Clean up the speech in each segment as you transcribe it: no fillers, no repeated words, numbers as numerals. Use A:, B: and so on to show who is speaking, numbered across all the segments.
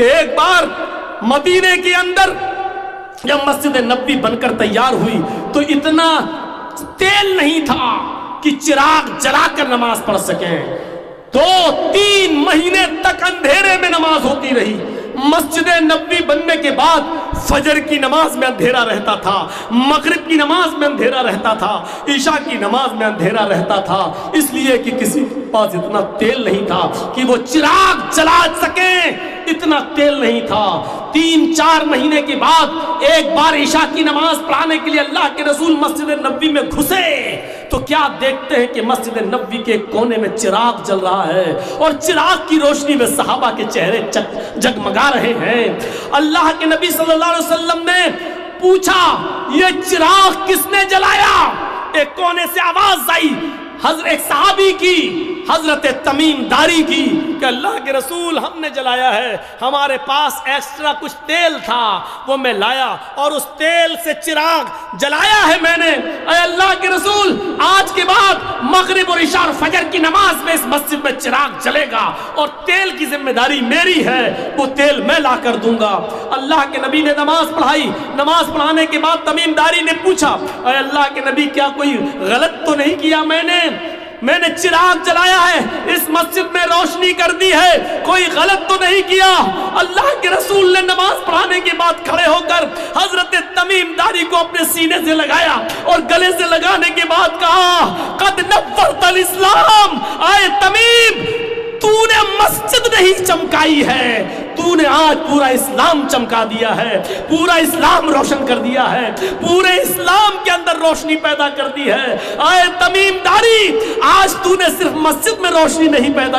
A: کہ ایک بار مدینے کے اندر جب مسجد نبوی بن کر تیار ہوئی تو اتنا تیل نہیں تھا کہ چراغ جلا کر نماز پڑھ سکیں. 2-3 مہینے تک اندھیرے میں نماز ہوتی رہی. مسجد نبوی بننے کے بعد فجر کی نماز میں اندھیرا رہتا تھا, مغرب کی نماز میں اندھیرا رہتا تھا, عشاء کی نماز میں اندھیرا رہتا تھا, اس لیے کہ کسی کے پاس اتنا تیل نہیں تھا کہ وہ چراغ جلا سکیں, اتنا تیل نہیں تھا. 3-4 مہینے کے بعد ایک بار عشاء کی نماز پڑھانے کے لیے اللہ کے رسول مسجد نبوی میں گھسے تو کیا دیکھتے ہیں کہ مسجد نبوی کے کونے میں چراغ جل رہا ہے اور چراغ کی روشنی میں صحابہ کے چہرے جگمگا رہے ہیں. اللہ کے نبی صلی اللہ علیہ وسلم نے پوچھا یہ چراغ کس نے جلایا؟ ایک کونے سے آواز آئی, ایک صحابی کی, حضرت تمیم داری کی, کہ اللہ کے رسول ہم نے جلایا ہے, ہمارے پاس ایکسٹرا کچھ تیل تھا وہ میں لایا اور اس تیل سے چراغ جلایا ہے میں نے. اے اللہ کے رسول آج کے بعد مغرب اور عشاء اور فجر کی نماز میں اس مسجد میں چراغ جلے گا اور تیل کی ذمہ داری میری ہے, وہ تیل میں لا کر دوں گا. اللہ کے نبی نے نماز پڑھائی. نماز پڑھانے کے بعد تمیم داری نے پوچھا اے اللہ کے نبی کیا کوئی غلط تو نہیں کیا میں نے چراغ جلایا ہے, اس مسجد میں روشنی کر دی ہے, کوئی غلط تو نہیں کیا؟ اللہ کے رسول نے نماز پڑھانے کے بعد کھڑے ہو کر حضرت تمیم داری کو اپنے سینے سے لگایا اور گلے سے لگانے کے بعد کہا قد نورت الاسلام. اے تمیم تو نے مسجد نہیں چمکائی ہے, تو نے آج پورا اسلام چمکا دیا ہے, پورا اسلام روشن کر دیا ہے, پورے اسلام کے اندر روشنی پیدا کر دی ہے. اے تمیم داری آج تو نے صرف مسجد میں روشنی نہیں پیدا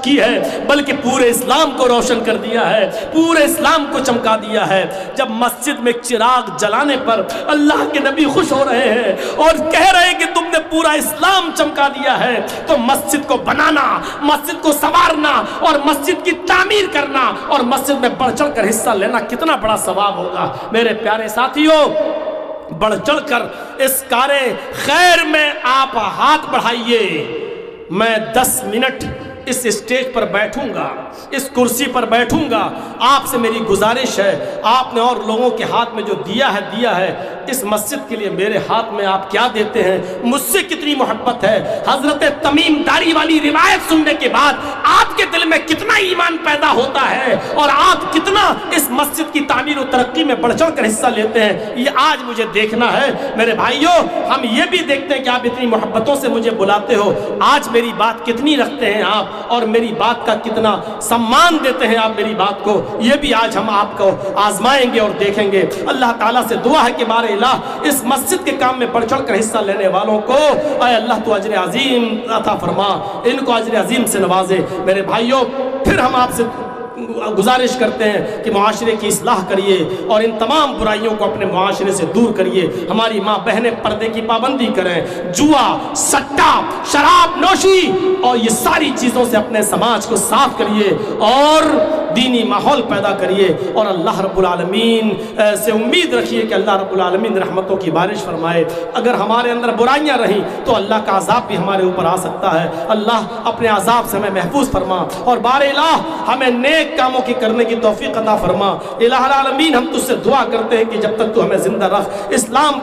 A: کی ہے بلکہ پورے اسلام کو روشن کر دیا ہے, پورے اسلام کو چمکا دیا ہے. جب مسجد میں چراغ جلانے پر اللہ کے نبی خوش ہو رہے ہیں اور کہہ رہے ہیں کہ تم نے پورا اسلام چمکا دیا ہے, تو مسجد کو بنانا, مسجد کو سنوارنا اور مسجد کی تعمیر کرنا اور مسجد میں بڑھ چڑھ کر حصہ لینا کتنا بڑا ثواب ہوگا. میرے پیارے ساتھیوں, بڑھ چڑھ کر اس کار خیر میں آپ ہاتھ بڑھائیے. میں 10 منٹ اس اسٹیج پر بیٹھوں گا, اس کرسی پر بیٹھوں گا. آپ سے میری گزارش ہے, آپ نے اور لوگوں کے ہاتھ میں جو دیا ہے اس مسجد کے لیے میرے ہاتھ میں آپ کیا دیتے ہیں, مجھ سے کتنی محبت ہے. حضرت تمیم داری والی روایت سننے کے بعد آپ کے دل میں کتنا ایمان پیدا ہوتا ہے اور آپ کتنا اس مسجد کی تعمیر و ترقی میں بڑھ چڑھ کر حصہ لیتے ہیں, یہ آج مجھے دیکھنا ہے. میرے بھائیوں, ہم یہ بھی دیکھتے ہیں کہ آپ اتنی محبتوں سے مجھے بلاتے ہو, آج میری بات کتنی رکھتے ہیں آپ اور میری بات کا کتنا سمان دیتے ہیں آپ میری بات کو, یہ بھی آج ہم آپ کو آزمائیں گے اور دیکھیں گے. اللہ تعالیٰ سے دعا ہے کہ بارے الہ اس مسجد کے کام میں بڑھ چڑھ کر حصہ لینے والوں کو اے اللہ تو اجر عظیم عطا فرما, ان کو اجر عظیم سے نوازے. میرے بھائیوں, پھر ہم آپ سے گزارش کرتے ہیں کہ معاشرے کی اصلاح کریے اور ان تمام برائیوں کو اپنے معاشرے سے دور کریے. ہماری ماں بہنیں پردے کی پابندی کریں, جوا, سٹا, شراب نوشی اور یہ ساری چیزوں سے اپنے سماج کو صاف کریے اور دینی ماحول پیدا کریے. اور اللہ رب العالمین سے امید رکھیے کہ اللہ رب العالمین رحمتوں کی بارش فرمائے. اگر ہمارے اندر برائیاں رہیں تو اللہ کا عذاب بھی ہمارے اوپر آ سکتا ہے. اللہ اپنے عذاب سے ہمیں محفوظ فرما اور بار الہ ہمیں نیک کاموں کی کرنے کی توفیق عطا فرما. الہ العالمین, ہم تجھ سے دعا کرتے ہیں کہ جب تک تو ہمیں زندہ رکھ, اسلام